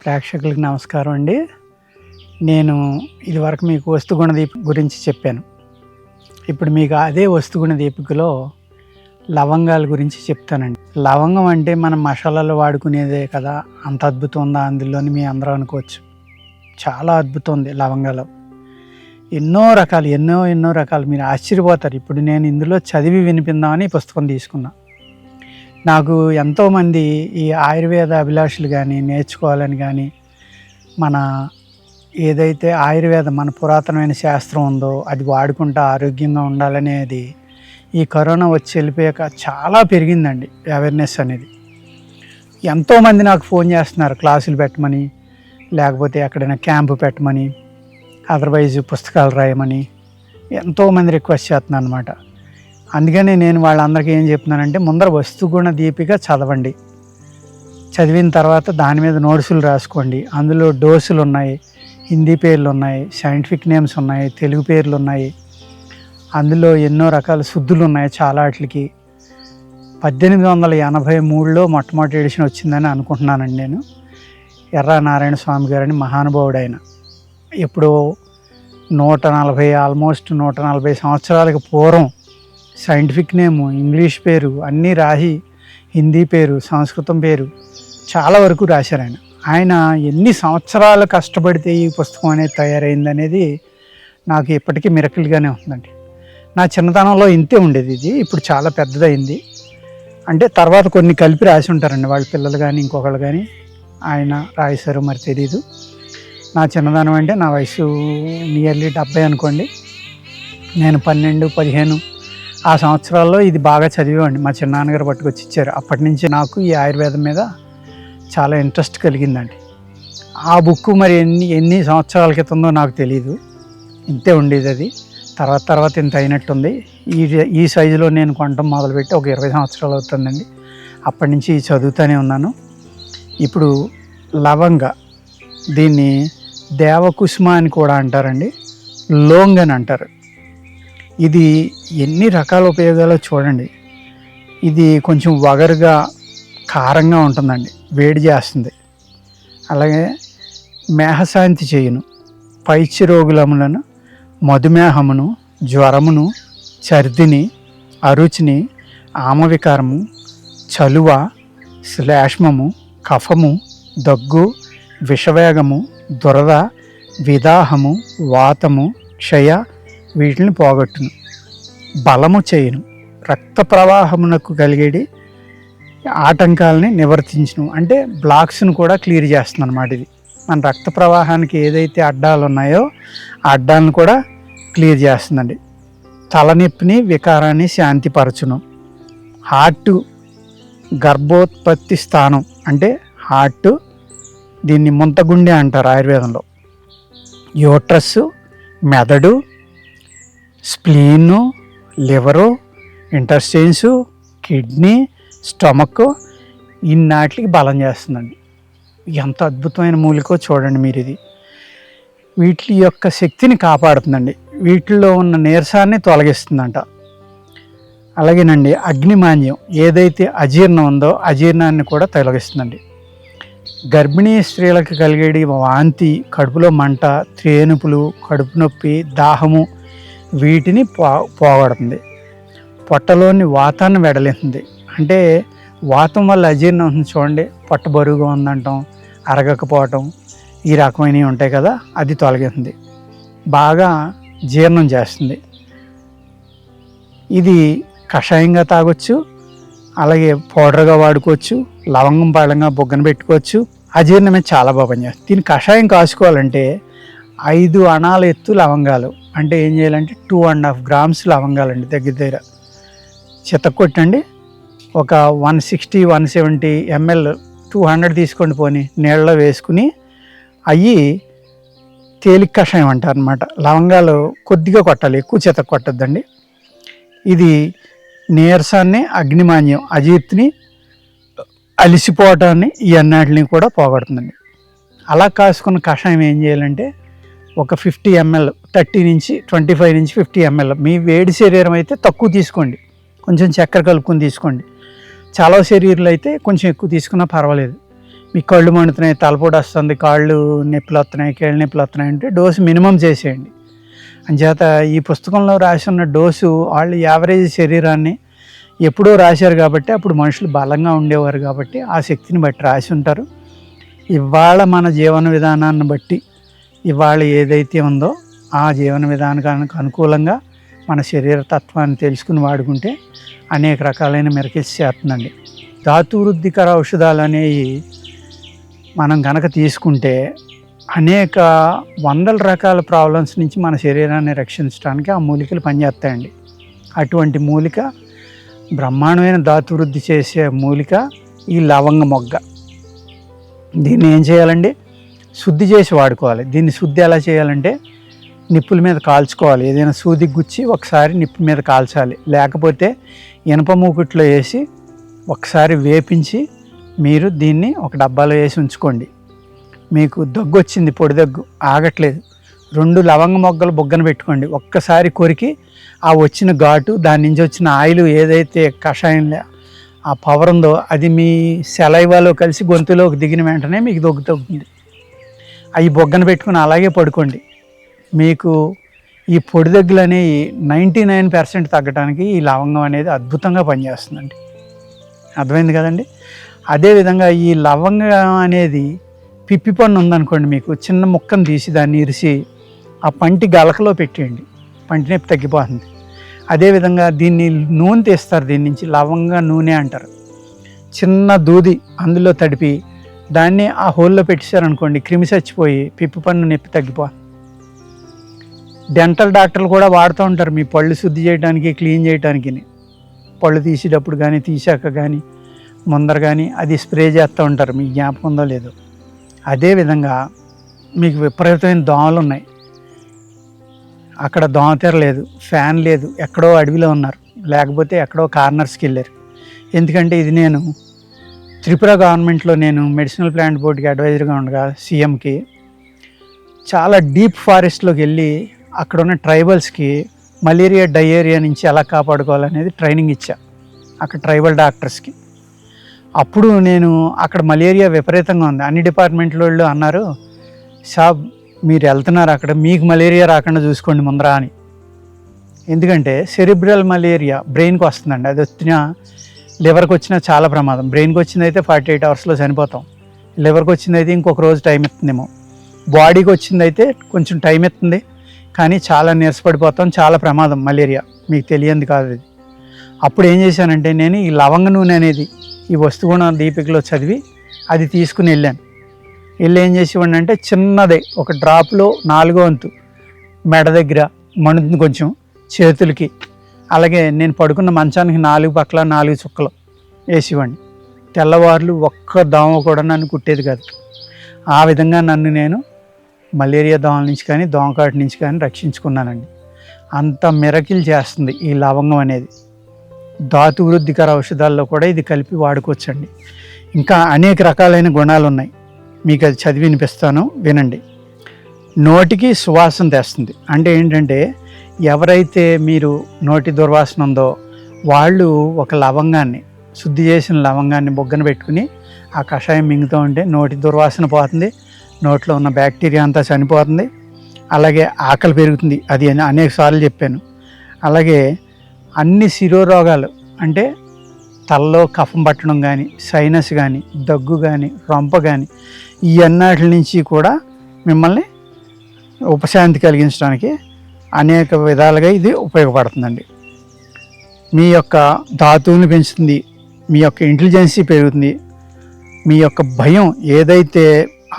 ప్రేక్షకులకి నమస్కారం అండి. నేను ఇదివరకు మీకు వస్తుగుణ దీపిక గురించి చెప్పాను. ఇప్పుడు మీకు అదే వస్తుగుణ దీపికలో లవంగాల గురించి చెప్తానండి. లవంగం అంటే మనం మసాలాలో వాడుకునేదే కదా, అంత అద్భుతం ఉందా అందులోని మీ అందరూ అనుకోవచ్చు. చాలా అద్భుతం ఉంది లవంగాలు. ఎన్నో రకాలు మీరు ఆశ్చర్యపోతారు. ఇప్పుడు నేను ఇందులో చదివి వినిపిందామని ఈ పుస్తకం తీసుకున్నా. నాకు ఎంతోమంది ఈ ఆయుర్వేద అభిలాషులు కానీ నేర్చుకోవాలని కానీ మన ఏదైతే మన పురాతనమైన శాస్త్రం ఉందో అది వాడుకుంటూ ఆరోగ్యంగా ఉండాలనేది ఈ కరోనా వచ్చి వెళ్ళిపోయాక చాలా పెరిగిందండి అవేర్నెస్ అనేది. ఎంతోమంది నాకు ఫోన్ చేస్తున్నారు క్లాసులు పెట్టమని, లేకపోతే ఎక్కడైనా క్యాంపు పెట్టమని, అదర్వైజ్ పుస్తకాలు రాయమని ఎంతోమంది రిక్వెస్ట్ చేస్తున్నాను అనమాట. అందుకని నేను వాళ్ళందరికీ ఏం చెప్తున్నానంటే, ముందర వస్తుగుణ దీపిక చదవండి. చదివిన తర్వాత దాని మీద నోట్సులు రాసుకోండి. అందులో డోసులు ఉన్నాయి, హిందీ పేర్లు ఉన్నాయి, సైంటిఫిక్ నేమ్స్ ఉన్నాయి, తెలుగు పేర్లు ఉన్నాయి. అందులో ఎన్నో రకాల శుద్ధులు ఉన్నాయి. చాలా వాటికి 1883లో మొట్టమొదటి ఎడిషన్ వచ్చిందని అనుకుంటున్నానండి నేను. ఎర్ర నారాయణ స్వామి గారని మహానుభావుడు ఆయన. ఎప్పుడో 140 సంవత్సరాలకు పూర్వం సైంటిఫిక్ నేము, ఇంగ్లీష్ పేరు అన్నీ రాసి, హిందీ పేరు, సంస్కృతం పేరు చాలా వరకు రాశారు ఆయన. ఆయన ఎన్ని సంవత్సరాలు కష్టపడితే ఈ పుస్తకం అనేది తయారైందనేది నాకు ఇప్పటికీ మిరకిల్గానే ఉందండి. నా చిన్నతనంలో ఇంతే ఉండేది, ఇది ఇప్పుడు చాలా పెద్దదైంది. అంటే తర్వాత కొన్ని కలిపి రాసి ఉంటారండి వాళ్ళ పిల్లలు కానీ ఇంకొకళ్ళు కానీ, ఆయన రాశారు మరి తెలీదు. నా చిన్నతనం అంటే నా వయసు నియర్లీ 70 అనుకోండి. నేను 12, 15 ఆ సంవత్సరాల్లో ఇది బాగా చదివేవాడిని. మా చిన్నాన్నగారు పట్టుకొచ్చి ఇచ్చారు. అప్పటి నుంచి నాకు ఈ ఆయుర్వేదం మీద చాలా ఇంట్రెస్ట్ కలిగిందండి. ఆ బుక్ మరి ఎన్ని సంవత్సరాల క్రితందో నాకు తెలియదు, ఇంతే ఉండేది అది. తర్వాత ఇంత అయినట్టుంది. ఈ సైజులో నేను కొనటం మొదలుపెట్టి ఒక 20 సంవత్సరాలు అవుతుందండి. అప్పటి నుంచి చదువుతూనే ఉన్నాను. ఇప్పుడు లవంగ, దీన్ని దేవకుసుమ అని కూడా అంటారండి, లోంగ్ అని అంటారు. ఇది ఎన్ని రకాల ఉపయోగాలు చూడండి. ఇది కొంచెం వగరుగా కారంగా ఉంటుందండి, వేడి చేస్తుంది. అలాగే మేహశాంతి చేయును, పైచ్య రోగులములను, మధుమేహమును, జ్వరమును, ఛర్దిని, అరుచిని, ఆమవికారము, చలువ, శ్లేష్మము, కఫము, దగ్గు, విషవేగము, దురద, విదాహము, వాతము, క్షయ వీటిని పోగొట్టును, బలము చేయును, రక్త ప్రవాహమునకు కలిగేది ఆటంకాలని నివర్తించును. అంటే బ్లాక్స్ను కూడా క్లియర్ చేస్తుంది అన్నమాట. ఇది మన రక్త ప్రవాహానికి ఏదైతే అడ్డాలు ఉన్నాయో ఆ అడ్డాలను కూడా క్లియర్ చేస్తుందండి. తలనొప్పిని, వికారాన్ని శాంతిపరచును. హార్ట్ గర్భోత్పత్తి స్థానం అంటే హార్ట్, దీన్ని ముంతగుండె అంటారు ఆయుర్వేదంలో. యూట్రస్, మెదడు, spleen, liver, intestines, kidney, stomach ఇన్నాటికి బలం చేస్తుందండి. ఎంత అద్భుతమైన మూలికో చూడండి మీరు. ఇది వీటి యొక్క శక్తిని కాపాడుతుందండి, వీటిల్లో ఉన్న నీరసాన్ని తొలగిస్తుందంట. అలాగేనండి అగ్నిమాన్యం, ఏదైతే అజీర్ణం ఉందో అజీర్ణాన్ని కూడా తొలగిస్తుందండి. గర్భిణీ స్త్రీలకు కలిగేది వాంతి, కడుపులో మంట, త్రేనుపులు, కడుపు నొప్పి, దాహము వీటిని పోగొడుతుంది. పొట్టలోని వాతాన్ని వెడలిస్తుంది. అంటే వాతం వల్ల అజీర్ణం ఉంటుంది చూడండి, పొట్ట బరువుగా ఉందంటాం, అరగకపోవటం, ఈ రకమైనవి ఉంటాయి కదా, అది తొలగిస్తుంది, బాగా జీర్ణం చేస్తుంది. ఇది కషాయంగా తాగొచ్చు, అలాగే పౌడర్గా వాడుకోవచ్చు, లవంగం పాడంగా బొగ్గన పెట్టుకోవచ్చు. అజీర్ణమే చాలా బాగా పనిచేస్తుంది. దీన్ని కషాయం కాసుకోవాలంటే 5 అణాల ఎత్తు లవంగాలు, అంటే ఏం చేయాలంటే 2.5 grams లవంగాలండి దగ్గర చితక్కొట్టండి. ఒక 160-170 ml 200 తీసుకోండి, పోని నీళ్ళలో వేసుకుని అవి తేలిక కషాయం అంటారు అనమాట. లవంగాలు కొద్దిగా కొట్టాలి, ఎక్కువ చితక కొట్టద్దండి. ఇది నీరసాన్ని, అగ్నిమాన్యం, అజీర్తిని, అలిసిపోవటాన్ని ఈ అన్నిటిని కూడా పోగొడుతుందండి. అలా కాసుకున్న కషాయం ఏం చేయాలంటే ఒక 50 ml, 30 నుంచి 25 నుంచి 50 ml. మీ వేడి శరీరం అయితే తక్కువ తీసుకోండి, కొంచెం చక్కెర కలుపుకొని తీసుకోండి. చాలా శరీరాలు అయితే కొంచెం ఎక్కువ తీసుకున్నా పర్వాలేదు. మీ కళ్ళు మండుతున్నాయి, తలపోటు వస్తుంది, కాళ్ళు నొప్పులు వస్తున్నాయి, కీళ్ళ నొప్పులు వస్తున్నాయి అంటే డోసు మినిమం చేసేయండి. అంచేత ఈ పుస్తకంలో రాసి ఉన్న డోసు వాళ్ళు యావరేజ్ శరీరాన్ని ఎప్పుడో రాశారు కాబట్టి అప్పుడు మనుషులు బలంగా ఉండేవారు కాబట్టి ఆ శక్తిని బట్టి రాసి ఉంటారు. ఇవాళ మన జీవన విధానాన్ని బట్టి ఇవాళ ఏదైతే ఉందో ఆ జీవన విధానానికి అనుకూలంగా మన శరీర తత్వాన్ని తెలుసుకుని వాడుకుంటే అనేక రకాలైన మెరకిల్స్ చేస్తుందండి. ధాతువృద్ధికర ఔషధాలు అనేవి మనం కనుక తీసుకుంటే అనేక వందల రకాల ప్రాబ్లమ్స్ నుంచి మన శరీరాన్ని రక్షించడానికి ఆ మూలికలు పనిచేస్తాయండి. అటువంటి మూలిక బ్రహ్మాండమైన ధాతువృద్ధి చేసే మూలిక ఈ లవంగ మొగ్గ. దీన్ని ఏం చేయాలండి, శుద్ధి చేసి వాడుకోవాలి. దీన్ని శుద్ధి ఎలా చేయాలంటే నిప్పుల మీద కాల్చుకోవాలి. ఏదైనా సూది గుచ్చి ఒకసారి నిప్పు మీద కాల్చాలి, లేకపోతే ఇనప మూకుట్లో వేసి ఒకసారి వేపించి మీరు దీన్ని ఒక డబ్బాలో వేసి ఉంచుకోండి. మీకు దగ్గు వచ్చింది, పొడి దగ్గు ఆగట్లేదు, 2 లవంగ మొగ్గలు బొగ్గన పెట్టుకోండి. ఒక్కసారి కొరికి ఆ వచ్చిన ఘాటు, దాని నుంచి వచ్చిన ఆయిల్ ఏదైతే కషాయంలో ఆ పవర్ ఉందో అది మీ సెలైవాలో కలిసి గొంతులోకి దిగిన వెంటనే మీకు దగ్గు తగ్గుతుంది. అవి బొగ్గన పెట్టుకుని అలాగే పడుకోండి. మీకు ఈ పొడి దగ్గులు అనేవి 99% తగ్గడానికి ఈ లవంగం అనేది అద్భుతంగా పనిచేస్తుందండి. అర్థమైంది కదండి. అదేవిధంగా ఈ లవంగం అనేది పిప్పి పన్ను ఉందనుకోండి, మీకు చిన్న ముక్కను తీసి దాన్ని ఇరిసి ఆ పంటి గలకలో పెట్టేయండి, పంటి నొప్పి తగ్గిపోతుంది. అదేవిధంగా దీన్ని నూనె తీస్తారు, దీని నుంచి లవంగ నూనె అంటారు. చిన్న దూది అందులో తడిపి దాన్ని ఆ హోల్లో పెట్టేశారనుకోండి, క్రిమి చచ్చిపోయి పిప్పి పన్ను నొప్పి తగ్గిపోతుంది. డెంటల్ డాక్టర్లు కూడా వాడుతూ ఉంటారు మీ పళ్ళు శుద్ధి చేయడానికి, క్లీన్ చేయడానికి. పళ్ళు తీసేటప్పుడు కానీ తీసాక కానీ ముందర కానీ అది స్ప్రే చేస్తూ ఉంటారు, మీకు జ్ఞాపకం ఉందో లేదో. అదేవిధంగా మీకు విపరీతమైన దోమలు ఉన్నాయి, అక్కడ దోమతెర లేదు, ఫ్యాన్ లేదు, ఎక్కడో అడవిలో ఉన్నారు, లేకపోతే ఎక్కడో కార్నర్స్కి వెళ్ళారు. ఎందుకంటే ఇది నేను త్రిపుర గవర్నమెంట్లో నేను మెడిసినల్ ప్లాంట్ బోర్డుకి అడ్వైజర్గా ఉండగా సీఎంకి చాలా డీప్ ఫారెస్ట్లోకి వెళ్ళి అక్కడ ఉన్న ట్రైబల్స్కి మలేరియా డయేరియా నుంచి ఎలా కాపాడుకోవాలనేది ట్రైనింగ్ ఇచ్చా అక్కడ ట్రైబల్ డాక్టర్స్కి. అప్పుడు నేను అక్కడ మలేరియా విపరీతంగా ఉంది, అన్ని డిపార్ట్మెంట్ల వాళ్ళు అన్నారు, సాబ్ మీరు వెళ్తున్నారు అక్కడ, మీకు మలేరియా రాకుండా చూసుకోండి ముందరా అని. ఎందుకంటే సెరిబ్రల్ మలేరియా బ్రెయిన్కి వస్తుందండి, అది వచ్చినా లివర్కి వచ్చినా చాలా ప్రమాదం. బ్రెయిన్కి వచ్చిందైతే 48 అవర్స్లో చనిపోతాం, లివర్కి వచ్చిందైతే ఇంకొక రోజు టైం ఎత్తుందేమో, బాడీకి వచ్చిందైతే కొంచెం టైం ఎత్తుంది కానీ చాలా నీరసపడిపోతాం, చాలా ప్రమాదం మలేరియా, మీకు తెలియంది కాదు అది. అప్పుడు ఏం చేశానంటే నేను ఈ లవంగ నూనె అనేది ఈ వస్తుగుణ దీపికలో చదివి అది తీసుకుని వెళ్ళాను. వెళ్ళి ఏం చేసేవాడిని అంటే చిన్నదే ఒక డ్రాప్లో 4వ వంతు మెడ దగ్గర మండుతుంది కొంచెం, చేతులకి, అలాగే నేను పడుకున్న మంచానికి 4 పక్కల 4 చుక్కలు వేసేవాడిని. తెల్లవార్లు ఒక్క దోమ కూడా నన్ను కుట్టేది కాదు. ఆ విధంగా నన్ను నేను మలేరియా దోమల నుంచి కానీ దోమకాటు నుంచి కానీ రక్షించుకున్నానండి. అంత మిరకిల్ చేస్తుంది ఈ లవంగం అనేది. ధాతు వృద్ధికర ఔషధాల్లో కూడా ఇది కలిపి వాడుకోవచ్చండి. ఇంకా అనేక రకాలైన గుణాలు ఉన్నాయి, మీకు అది చదివి వినిపిస్తాను, వినండి. నోటికి సువాసన తెస్తుంది. అంటే ఏంటంటే ఎవరైతే మీరు నోటి దుర్వాసన ఉందో వాళ్ళు ఒక లవంగాన్ని, శుద్ధి చేసిన లవంగాన్ని బొగ్గన పెట్టుకుని ఆ కషాయం మింగుతూ ఉంటే నోటి దుర్వాసన పోతుంది, నోట్లో ఉన్న బ్యాక్టీరియా అంతా చనిపోతుంది, అలాగే ఆకలి పెరుగుతుంది. అది అనేక సార్లు చెప్పాను. అలాగే అన్ని శిరోరోగాలు అంటే తలలో కఫం పట్టడం కానీ, సైనస్ కానీ, దగ్గు కానీ, రొంప కానీ, ఈ అన్నిటి నుంచి కూడా మిమ్మల్ని ఉపశాంతి కలిగించడానికి అనేక విధాలుగా ఇది ఉపయోగపడుతుందండి. మీ యొక్క ధాతువుని పెంచుతుంది, మీ యొక్క ఇంటెలిజెన్సీ పెరుగుతుంది, మీ యొక్క భయం ఏదైతే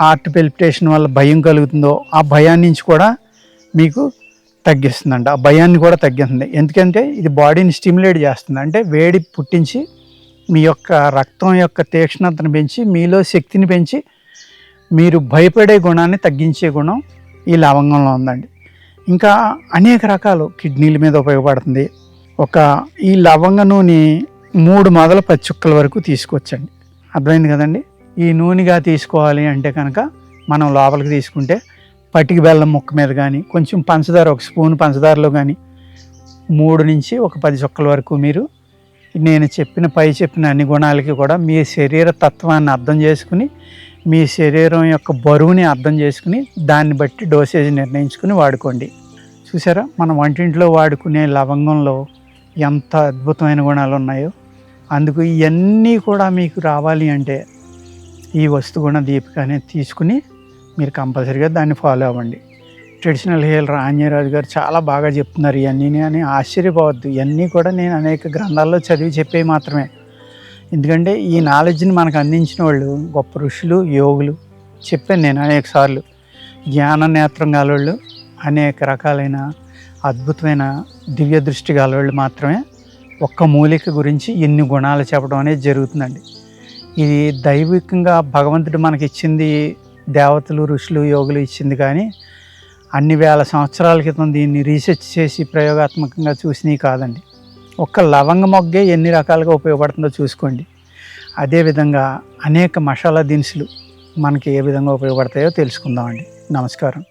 హార్ట్ పెల్పిటేషన్ వల్ల భయం కలుగుతుందో ఆ భయాన్ని నుంచి కూడా మీకు తగ్గిస్తుందండి, ఆ భయాన్ని కూడా తగ్గిస్తుంది. ఎందుకంటే ఇది బాడీని స్టిమ్యులేట్ చేస్తుంది, అంటే వేడి పుట్టించి మీ యొక్క రక్తం యొక్క తీక్ష్ణతను పెంచి మీలో శక్తిని పెంచి మీరు భయపడే గుణాన్ని తగ్గించే గుణం ఈ లవంగంలో ఉందండి. ఇంకా అనేక రకాలు కిడ్నీల మీద ఉపయోగపడుతుంది. ఈ లవంగ నూనె 3 మొదల 10 చుక్కల వరకు తీసుకోవచ్చండి. అర్థమైంది కదండి. ఈ నూనెగా తీసుకోవాలి అంటే కనుక మనం లోపలికి తీసుకుంటే పటిక బెల్లం ముక్క మీద కానీ కొంచెం పంచదార, 1 స్పూన్ పంచదారలో కానీ 3 నుంచి 10 చుక్కల వరకు మీరు నేను చెప్పిన అన్ని గుణాలకి కూడా మీ శరీర తత్వాన్ని అర్థం చేసుకుని, మీ శరీరం యొక్క బరువుని అర్థం చేసుకుని, దాన్ని బట్టి డోసేజ్ నిర్ణయించుకుని వాడుకోండి. చూసారా, మన వంటింట్లో వాడుకునే లవంగంలో ఎంత అద్భుతమైన గుణాలు ఉన్నాయో. అందుకు ఇవన్నీ కూడా మీకు రావాలి అంటే ఈ వస్తుగుణ దీపిక అనేది తీసుకుని మీరు కంపల్సరీగా దాన్ని ఫాలో అవ్వండి. ట్రెడిషనల్ హీలర్ ఆంజనేయరాజు గారు చాలా బాగా చెప్తున్నారు ఇవన్నీ అని ఆశ్చర్యపోవద్దు. ఇవన్నీ కూడా నేను అనేక గ్రంథాల్లో చదివి చెప్పేవి మాత్రమే. ఎందుకంటే ఈ నాలెడ్జ్ని మనకు అందించిన వాళ్ళు గొప్ప ఋషులు, యోగులు. చెప్పాను నేను అనేక సార్లు. జ్ఞాన నేత్రం గలవాళ్ళు, అనేక రకాలైన అద్భుతమైన దివ్య దృష్టి గలవాళ్ళు మాత్రమే ఒక్క మూలిక గురించి ఇన్ని గుణాలు చెప్పడం అనేది జరుగుతుందండి. ఇది దైవికంగా భగవంతుడు మనకి ఇచ్చింది, దేవతలు, ఋషులు, యోగులు ఇచ్చింది. కానీ అన్ని వేల సంవత్సరాల క్రితం దీన్ని రీసెర్చ్ చేసి ప్రయోగాత్మకంగా చూసినవి కాదండి. ఒక్క లవంగ మొగ్గే ఎన్ని రకాలుగా ఉపయోగపడుతుందో చూసుకోండి. అదేవిధంగా అనేక మసాలా దినుసులు మనకి ఏ విధంగా ఉపయోగపడతాయో తెలుసుకుందామండి. నమస్కారం.